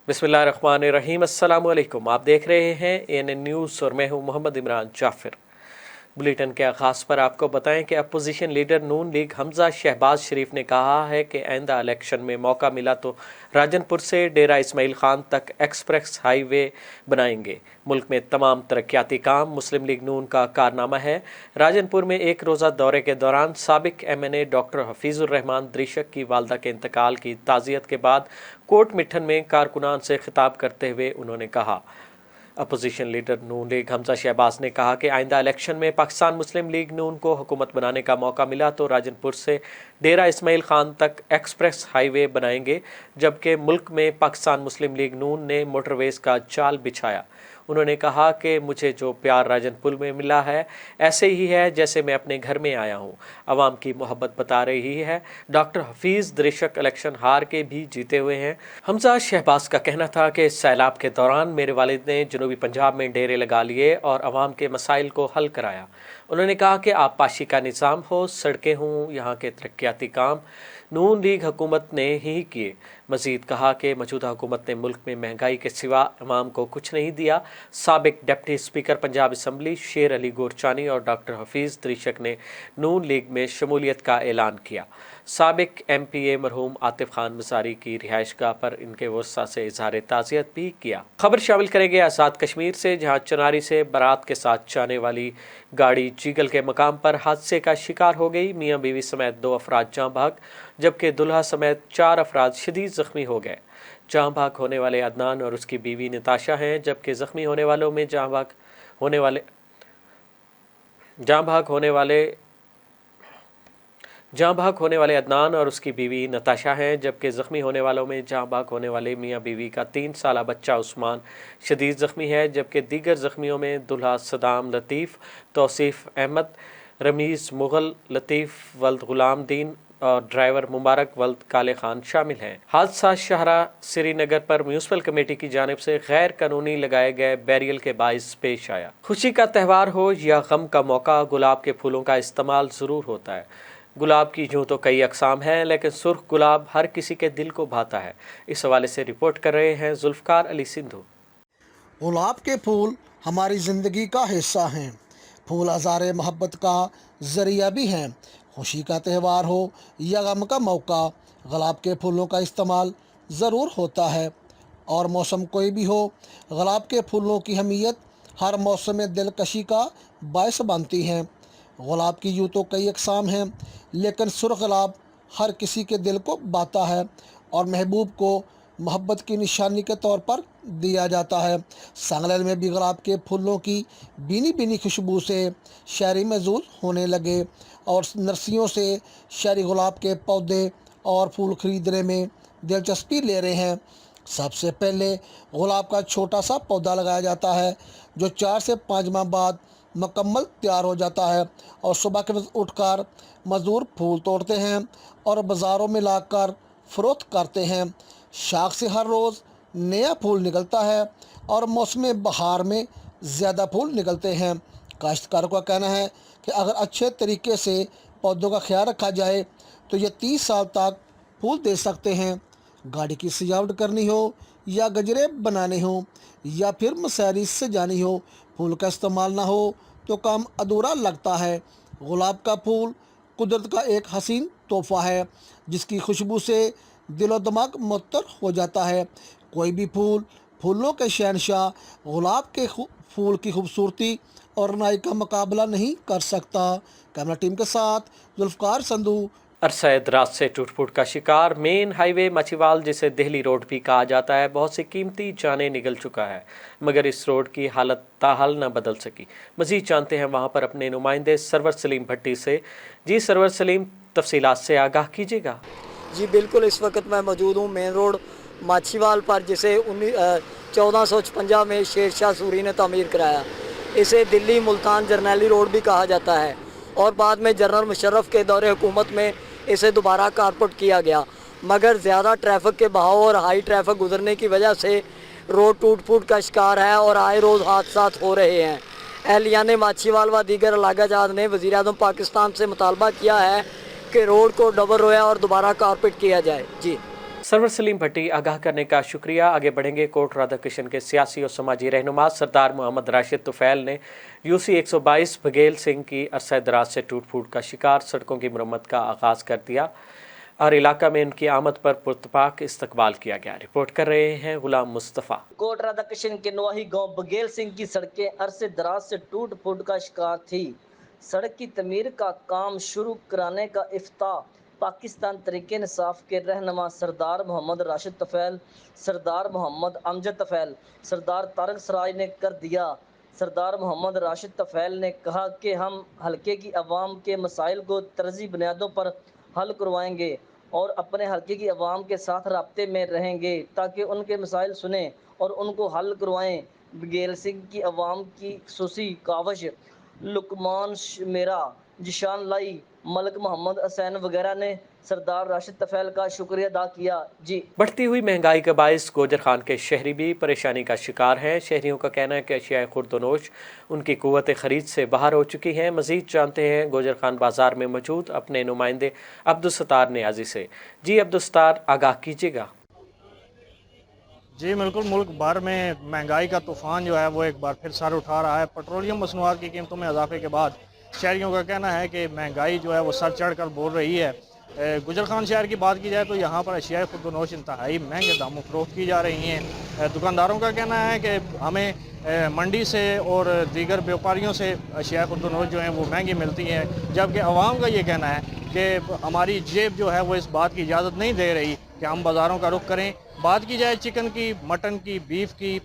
बिस्मिल्लाहिर्रहमानिर्रहीम। अस्सलाम वालेकुम। आप देख रहे हैं ANN न्यूज़ और मैं हूं मोहम्मद इमरान जाफिर। बुलेटिन के आगाज़ पर आपको बताएं कि अपोजिशन लीडर नून लीग हमजा शहबाज शरीफ ने कहा है कि आइंदा इलेक्शन में मौका मिला तो राजनपुर से डेरा इस्माइल खान तक एक्सप्रेस हाईवे बनाएंगे। मुल्क में तमाम तरक्याती काम मुस्लिम लीग नून का कारनामा है। राजनपुर में एक रोज़ा दौरे के दौरान साबिक MNA डॉक्टर हफीजुर रहमान द्रिशक की वालदा के इंतकाल की ताज़ियत के बाद कोट मिठन में कारकुनान से खिताब करते हुए उन्होंने कहा। अपोजिशन लीडर नून लीग हमजा शहबाज ने कहा कि आइंदा इलेक्शन में पाकिस्तान मुस्लिम लीग नून को हुकूमत बनाने का मौका मिला तो राजनपुर से डेरा इस्माइल खान तक एक्सप्रेस हाईवे बनाएंगे, जबकि मुल्क में पाकिस्तान मुस्लिम लीग नून ने मोटरवेज़ का जाल बिछाया। उन्होंने कहा कि मुझे जो प्यार राजनपुर में मिला है ऐसे ही है जैसे मैं अपने घर में आया हूँ। आवाम की मोहब्बत बता रही है। डॉक्टर हफीज़ द्रिशक इलेक्शन हार के भी जीते हुए हैं। हमजा शहबाज का कहना था कि सैलाब के दौरान मेरे वालिद ने जनूबी पंजाब में डेरे लगा लिए और आवाम के मसाइल को हल कराया। उन्होंने कहा कि आबपाशी का निज़ाम हो, सड़कें हों, यहाँ के तरक्याती काम नून लीग हुकूमत ने ही किए। मज़ीद कहा कि मौजूदा हुकूमत ने मुल्क में महंगाई के सिवा अवाम को कुछ नहीं दिया। साबिक डिप्टी स्पीकर पंजाब असम्बली शेर अली गोरचानी और डॉक्टर हफीज़ द्रिशक ने नून लीग में शमूलियत का ऐलान किया। साबिक MPA मरहूम आतिफ खान मज़ारी की रिहाइशगाह पर इनके वर्सा से इजहार ताज़ियत भी किया। खबर शामिल करेंगे आज़ाद कश्मीर से, जहाँ चनारी से बारात के साथ जाने वाली गाड़ी चीगल के मकाम पर हादसे का शिकार हो गई। मियाँ बीवी समेत 2 अफराद जाँ भाग, जबकि दुल्हा समेत 4 अफराद शदीद ज़ख्मी हो गए। जाँ भाग होने वाले अदनान और उसकी बीवी नताशा हैं, जबकि ज़ख्मी होने वालों में जाँ भाग होने वाले अदनान और उसकी बीवी नताशा हैं, जबकि ज़ख्मी होने वालों में जाँ भाग होने वाले मियाँ बीवी का 3 साला बच्चा उस्मान शदीद ज़ख्मी है, जबकि दीगर ज़ख्मियों में दुल्हा सदाम लतीफ़, तौसीफ़ अहमद, रमीज़ मुग़ल, लतीफ़ वल्द गुलाम दीन और ड्राइवर मुबारक वल्द काले खान शामिल हैं। हादसा शाहरा श्रीनगर पर म्यूनसिपल कमेटी की जानिब से गैर कानूनी लगाए गए बैरियल के बाइस पेश आया। खुशी का त्यौहार हो या गम का मौका, गुलाब के फूलों का इस्तेमाल ज़रूर होता है। गुलाब की यूँ तो कई अक़साम हैं, लेकिन सुर्ख गुलाब हर किसी के दिल को भाता है। इस हवाले से रिपोर्ट कर रहे हैं जुल्फ़कार अली सिंधु। गुलाब के फूल हमारी ज़िंदगी का हिस्सा हैं। फूल अज़ार मोहब्बत का ज़रिया भी हैं। खुशी का त्यौहार हो या गम का मौका, गुलाब के फूलों का इस्तेमाल ज़रूर होता है। और मौसम कोई भी हो, गुलाब के फूलों की अहमियत हर मौसम में दिलकशी का बायस बनती हैं। गुलाब की यूँ तो कई अक़साम हैं, लेकिन सुर्ख गुलाब हर किसी के दिल को भाता है और महबूब को मोहब्बत की निशानी के तौर पर दिया जाता है। सांगलेर में भी गुलाब के फूलों की बीनी बीनी खुशबू से शहरी मज़ूल होने लगे और नर्सरियों से शहरी गुलाब के पौधे और फूल खरीदने में दिलचस्पी ले रहे हैं। सबसे पहले गुलाब का छोटा सा पौधा लगाया जाता है, जो 4 से 5 माह बाद मुकम्मल तैयार हो जाता है और सुबह के वक्त उठकर मज़दूर फूल तोड़ते हैं और बाज़ारों में लाकर फ़रोख्त करते हैं। शाख से हर रोज़ नया फूल निकलता है और मौसम बहार में ज़्यादा फूल निकलते हैं। काश्तकारों का कहना है कि अगर अच्छे तरीके से पौधों का ख्याल रखा जाए तो ये 30 साल तक फूल दे सकते हैं। गाड़ी की सजावट करनी हो या गजरे बनाने हो या फिर मसारी से जानी हो, फूल का इस्तेमाल ना हो तो काम अधूरा लगता है। गुलाब का फूल कुदरत का एक हसीन तोहफ़ा है, जिसकी खुशबू से दिलो दिमाग मुअत्तर हो जाता है। कोई भी फूलों के शहंशाह गुलाब के फूल की खूबसूरती और नाई का मुकाबला नहीं कर सकता। कैमरा टीम के साथ जुल्फ़कार संधू। अरसा दराज से टूट फूट का शिकार मेन हाईवे माचीवाल, जिसे दिल्ली रोड भी कहा जाता है, बहुत सी कीमती जानें निगल चुका है, मगर इस रोड की हालत ताहाल न बदल सकी। मज़ीद जानते हैं वहाँ पर अपने नुमाइंदे सरवर सलीम भट्टी से। जी सरवर सलीम, तफसीलात से आगाह कीजिएगा। जी बिल्कुल, इस वक्त मैं मौजूद हूँ मेन रोड माछीवाल पर, जिसे 1456 में शेर शाह सूरी ने तामीर कराया। इसे दिल्ली मुल्तान जरनैली रोड भी कहा जाता है और बाद में जनरल मुशर्रफ के दौरे हुकूमत में इसे दोबारा कारपोरेट किया गया, मगर ज़्यादा ट्रैफिक के बहाव और हाई ट्रैफिक गुजरने की वजह से रोड टूट फूट का शिकार है और आए रोज़ हादसा हो रहे हैं। एहलियान माछीवाल व दीगर इलाकाजात ने वज़ीर-ए-आज़म पाकिस्तान से मुतालबा किया है कि रोड को डबल रोया और दोबारा कारपेट किया जाए। जी सरवर सलीम भट्टी आगाह करने का शुक्रिया। आगे बढ़ेंगे। कोट राधाकृष्ण के सियासी और समाजी रहनुमा सरदार मोहम्मद राशिद तुफैल ने यूसी 122 बघेल सिंह की अरसा दराज से टूट फूट का शिकार सड़कों की मरम्मत का आगाज़ कर दिया और इलाका में उनकी आमद पर पुरतपाक इस्तकबाल किया गया। रिपोर्ट कर रहे हैं गुलाम मुस्तफ़ा। कोट राधाकृष्ण के नवाही गांव बघेल सिंह की सड़कें अरसे दराज से टूट फूट का शिकार थी। सड़क की तमीर का काम शुरू कराने का इफ्ताह पाकिस्तान तरीके इंसाफ के रहनुमा सरदार मोहम्मद राशिद तफैल, सरदार मोहम्मद अमजद तफैल, सरदार तारक सराज ने कर दिया। सरदार मोहम्मद राशिद तफैल ने कहा कि हम हलके की आवाम के मसाइल को तरजी बुनियादों पर हल करवाएंगे और अपने हलके की आवाम के साथ राब्ते में रहेंगे ताकि उनके मसाइल सुने और उनको हल करवाएं। बघेल सिंह की आवाम की खुसूसी कावश लुकमान मेरा, जिशान लाई, मलक मोहम्मद हुसैन वगैरह ने सरदार राशिद तफैल का शुक्रिया अदा किया। जी। बढ़ती हुई महंगाई के बायस गोजर खान के शहरी भी परेशानी का शिकार हैं। शहरियों का कहना है कि अशिया खुर्दनोश उनकी कुव्वत खरीद से बाहर हो चुकी हैं। मजीद जानते हैं गोजर खान बाजार में मौजूद अपने नुमाइंदे अब्दुलसत्तार नियाजी से। जी अब्दुलसत्तार, आगाह कीजिएगा। जी बिल्कुल, मुल्क भर में महंगाई का तूफ़ान जो है वो एक बार फिर सर उठा रहा है। पेट्रोलियम मसनूआत की कीमतों में इजाफे के बाद शहरियों का कहना है कि महंगाई जो है वो सर चढ़ कर बोल रही है। गुजर खान शहर की बात की जाए तो यहाँ पर अशिया खुर्दनोश इंतहाई महंगे दामों फरोख्त की जा रही हैं। दुकानदारों का कहना है कि हमें मंडी से और दीगर व्यापारियों से अशिया खुर्दनोश जो हैं वो महंगी मिलती हैं, जबकि आवाम का ये कहना है कि हमारी जेब जो है वो इस बात की इजाज़त नहीं दे रही कि हम बाज़ारों का रुख करें। बात की जाए चिकन की, मटन की, बीफ की,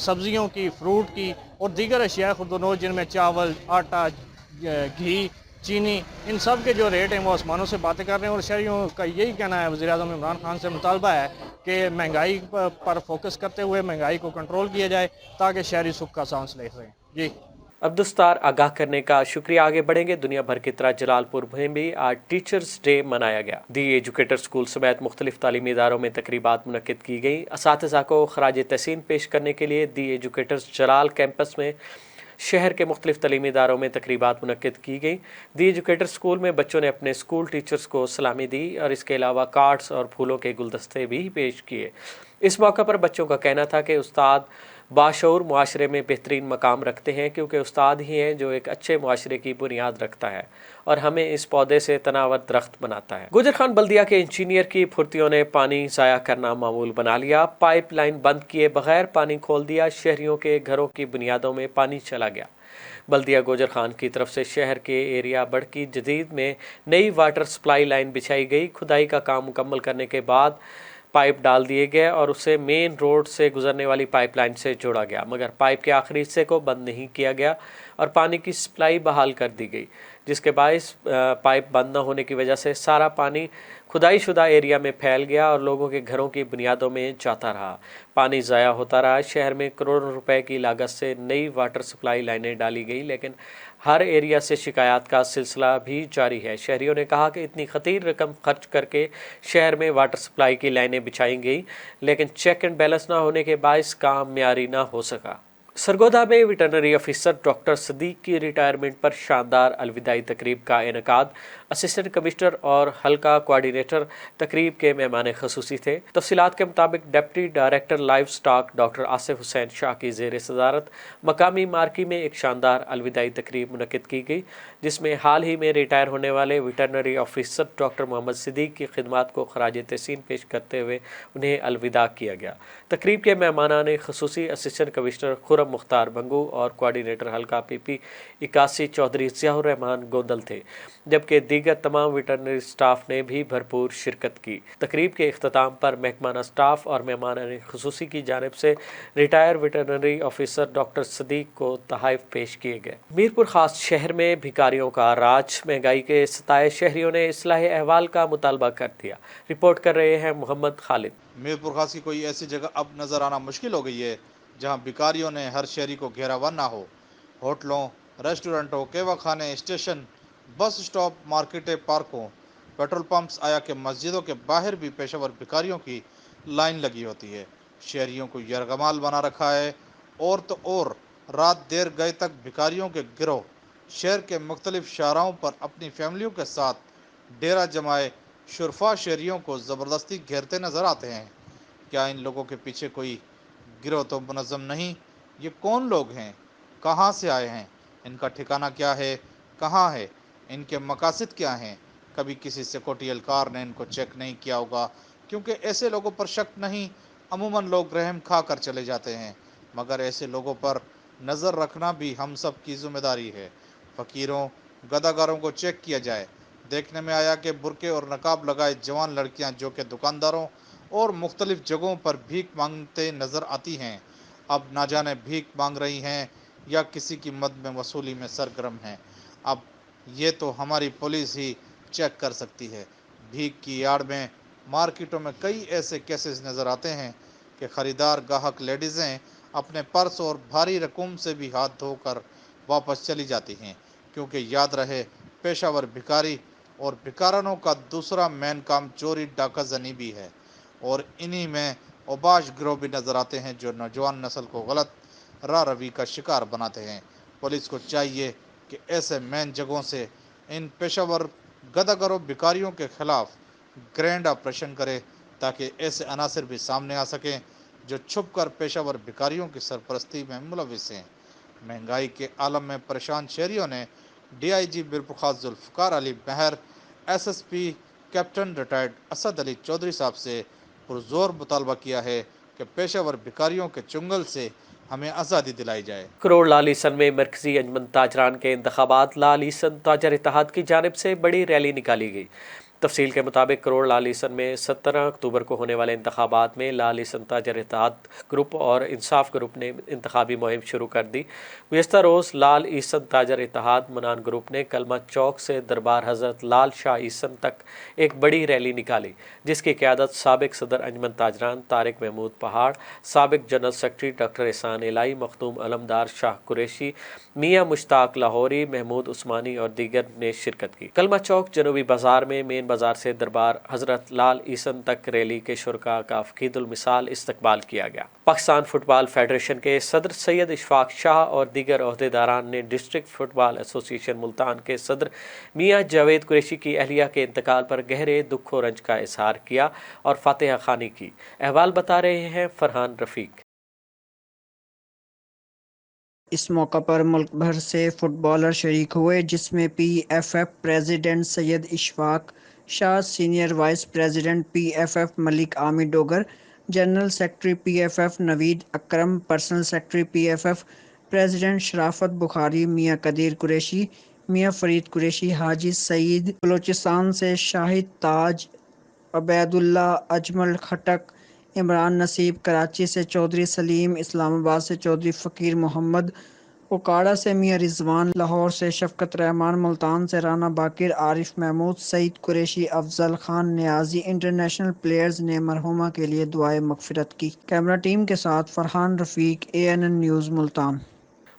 सब्ज़ियों की, फ्रूट की और दीगर अशिया खुर्दनोश जिनमें चावल, आटा, घी, चीनी, इन सब के जो रेट हैं वो आसमानों से बातें कर रहे हैं। और शहरियों का यही कहना है, वज़ीर-ए-आज़म इमरान खान से मुतालबा है कि महंगाई पर फोकस करते हुए महंगाई को कंट्रोल किया जाए ताकि शहरी सुख का सांस ले सकें। जी अब्दुलसत्तार, आगाह करने का शुक्रिया। आगे बढ़ेंगे। दुनिया भर की तरह जलालपुर में भी आज टीचर्स डे मनाया गया। दी एजुकेटर स्कूल समेत मुख्तलिफ तालीमी इदारों में तकरीबात मुनक्किद की गई। असातिज़ा को खराज तहसीन पेश करने के लिए दी एजुकेटर्स जलाल कैंपस में शहर के मुख्तलिफ तालीमी इदारों में तकरीबात मुनक्किद की गई। दी एजुकेटर स्कूल में बच्चों ने अपने स्कूल टीचर्स को सलामी दी और इसके अलावा कार्ड्स और फूलों के गुलदस्ते भी पेश किए। इस मौका पर बच्चों का कहना था कि उस्ताद बाशऊर मुआशरे में बेहतरीन मकाम रखते हैं, क्योंकि उस्ताद ही हैं जो एक अच्छे मुआशरे की बुनियाद रखता है और हमें इस पौधे से तनावर दरख्त बनाता है। गुजर खान बल्दिया के इंजीनियर की फुर्तियों ने पानी ज़ाया करना मामूल बना लिया। पाइप लाइन बंद किए बगैर पानी खोल दिया। शहरियों के घरों की बुनियादों में पानी चला गया। बल्दिया गोजर खान की तरफ से शहर के एरिया बड़की जदीद में नई वाटर सप्लाई लाइन बिछाई गई। खुदाई का काम मुकम्मल करने के बाद पाइप डाल दिए गए और उसे मेन रोड से गुजरने वाली पाइपलाइन से जोड़ा गया, मगर पाइप के आखिरी हिस्से को बंद नहीं किया गया और पानी की सप्लाई बहाल कर दी गई, जिसके बायस पाइप बंद न होने की वजह से सारा पानी खुदाई शुदा एरिया में फैल गया और लोगों के घरों की बुनियादों में जाता रहा। पानी ज़ाया होता रहा। शहर में करोड़ों रुपए की लागत से नई वाटर सप्लाई लाइनें डाली गई, लेकिन हर एरिया से शिकायत का सिलसिला भी जारी है। शहरियों ने कहा कि इतनी खतीर रकम खर्च करके शहर में वाटर सप्लाई की लाइनें बिछाई गई, लेकिन चेक एंड बैलेंस ना होने के बायस काम म्यारी ना हो सका। सरगोदा में वेटरनरी ऑफिसर डॉक्टर सदीक की रिटायरमेंट पर शानदार अलविदाई तकरीब का इनेकाद। असिस्टेंट कमिश्नर और हल्का कोऑर्डिनेटर तकरीब के मेहमान खसूसी थे। तफसीलात के मुताबिक deputy director live stock doctor Asif Hussain Shah की ज़ेर सदारत मकामी मार्की में एक शानदार अलविदाई तकरीब मुनक्किद की गई, जिसमें हाल ही में रिटायर होने वाले veterinary officer doctor Mohammad Siddique की खिदमात को खराज तहसीन पेश करते हुए उन्हें अलविदा किया गया। तकरीब के मेहमानान खसूसी असिस्टेंट कमिश्नर खुरम मुख्तार बंगू और कोऑर्डिनेटर हल्का PP 81 चौधरी ज़ियाउर रहमान गोंदल थे, जबकि दीगर तमाम वेटरनरी स्टाफ ने भी भरपूर शिरकत की। तकरीब के इख्तिताम पर महकमाना स्टाफ और मेहमान खुसूसी की जानिब से retire veterinary officer doctor Sadiq को तोहफ़े पेश किए गए। मीरपुर खास शहर में भिखारियों का राज। महंगाई के सताए शहरियों ने इस्लाह अहवाल का मुतालबा कर दिया। रिपोर्ट कर रहे हैं मोहम्मद खालिद। मीरपुर खास की कोई ऐसी जगह अब नज़र आना मुश्किल हो गई है जहां भिखारियों ने हर शहरी को घेरावा ना हो। होटलों, रेस्टोरेंटों, केवा खाने, स्टेशन, बस स्टॉप, मार्केटें, पार्कों, पेट्रोल पंप्स आया कि मस्जिदों के बाहर भी पेशेवर भिखारियों की लाइन लगी होती है। शहरियों को यरगमाल बना रखा है। और तो और रात देर गए तक भिखारियों के गिरोह शहर के मुख्तलिफ शाहराहों पर अपनी फैमिलियों के साथ डेरा जमाए شرفا شہریوں کو زبردستی گھیرتے نظر آتے ہیں۔ کیا ان لوگوں کے پیچھے کوئی گروہ تو منظم نہیں؟ یہ کون لوگ ہیں؟ کہاں سے آئے ہیں؟ ان کا ٹھکانہ کیا ہے؟ کہاں ہے؟ ان کے مقاصد کیا ہیں؟ کبھی کسی سیکورٹی اہلکار نے ان کو چیک نہیں کیا ہوگا، کیونکہ ایسے لوگوں پر شک نہیں، عموماً لوگ رحم کھا کر چلے جاتے ہیں، مگر ایسے لوگوں پر نظر رکھنا بھی ہم سب کی ذمہ داری ہے۔ فقیروں، گداگاروں کو چیک کیا جائے۔ دیکھنے میں آیا کہ برقعے اور نقاب لگائے جوان لڑکیاں جو کہ دکانداروں اور مختلف جگہوں پر بھیک مانگتے نظر آتی ہیں، اب نہ جانے بھیک مانگ رہی ہیں یا کسی کی مد میں وصولی میں سرگرم ہیں۔ اب یہ تو ہماری پولیس ہی چیک کر سکتی ہے۔ بھیک کی آڑ میں مارکیٹوں میں کئی ایسے کیسز نظر آتے ہیں کہ خریدار گاہک لیڈیزیں اپنے پرس اور بھاری رقوم سے بھی ہاتھ دھو کر واپس چلی جاتی ہیں، کیونکہ یاد رہے پیشہ ور بھکاری اور بھکارنوں کا دوسرا مین کام چوری ڈاکہ زنی بھی ہے، اور انہی میں اوباش گروہ بھی نظر آتے ہیں جو نوجوان نسل کو غلط راہ روی کا شکار بناتے ہیں۔ پولیس کو چاہیے کہ ایسے مین جگہوں سے ان پیشہ ور گداگروں بھکاریوں کے خلاف گرینڈ آپریشن کرے، تاکہ ایسے عناصر بھی سامنے آ سکیں جو چھپ کر پیشہ ور بھکاریوں کی سرپرستی میں ملوث ہیں۔ مہنگائی کے عالم میں پریشان شہریوں نے D I G برپخاست Zulfiqar Ali Mehr, S S P captain retired Asad Ali Chaudhry صاحب سے پرزور مطالبہ کیا ہے کہ پیشہ ور بھکاریوں کے چنگل سے ہمیں آزادی دلائی جائے۔ کروڑ لالیسن میں مرکزی انجمن تاجران کے انتخابات لالیسن تاجر اتحاد کی جانب سے بڑی ریلی نکالی گئی۔ تفصیل کے مطابق کروڑ لالیسن میں 17 اکتوبر کو ہونے والے انتخابات میں لالیسن تاجر اتحاد گروپ اور انصاف گروپ نے انتخابی مہم شروع کر دی۔ گزشتہ روز لال عیسن تاجر اتحاد منان گروپ نے کلمہ چوک سے دربار حضرت لال شاہ عیسن تک ایک بڑی ریلی نکالی، جس کی قیادت سابق صدر انجمن تاجران طارق محمود پہاڑ، سابق جنرل سیکرٹری ڈاکٹر احسان الہی، مختوم علمدار شاہ قریشی، میاں مشتاق لاہوری، محمود عثمانی اور دیگر نے شرکت کی۔ کلمہ چوک جنوبی بازار میں مین بازار سے دربار حضرت لال عیسن تک ریلی کے شرکاء کا فقید المثال استقبال کیا گیا۔ پاکستان فٹ بال فیڈریشن کے صدر سید اشفاق شاہ اور دیگر عہدیداران نے ڈسٹرکٹ فٹ بال ایسوسی ایشن ملتان کے صدر میاں جاوید قریشی کی اہلیہ کے انتقال پر گہرے دکھ و رنج کا اظہار کیا اور فاتحہ خوانی کی۔ احوال بتا رہے ہیں فرحان رفیق۔ اس موقع پر ملک بھر سے فٹ بالر شریک ہوئے، جس میں P F F president Syed Ashfaq Shah, senior vice president P F F Malik Amir Dogar, general secretary P F F Naveed Akram, personal secretary P F F president Sharafat Bukhari, Mian Qadeer Qureshi, میاں فرید قریشی، حاجی سعید بلوچستان سے شاہد تاج، عبید اللہ، اجمل خٹک، عمران نصیب، کراچی سے چودھری سلیم، اسلام آباد سے چودھری فقیر محمد، اوکاڑا سے میاں رضوان، لاہور سے شفقت رحمان، ملتان سے رانا باقر، عارف محمود، سعید قریشی، افضل خان نیازی، انٹرنیشنل پلیئرز نے مرحومہ کے لیے دعائے مغفرت کی۔ کیمرہ ٹیم کے ساتھ فرحان رفیق، ANN نیوز ملتان۔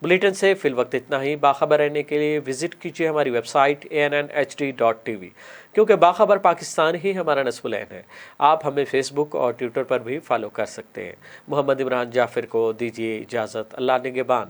بلیٹن سے فی الوقت اتنا ہی۔ باخبر رہنے کے لیے وزٹ کیجیے ہماری ویب سائٹ ANNHD.TV، کیونکہ باخبر پاکستان ہی ہمارا نصب العین ہے۔ آپ ہمیں فیس بک اور ٹویٹر پر بھی فالو کر سکتے ہیں۔ محمد عمران جعفر کو دیجیے اجازت۔ اللہ نگہبان۔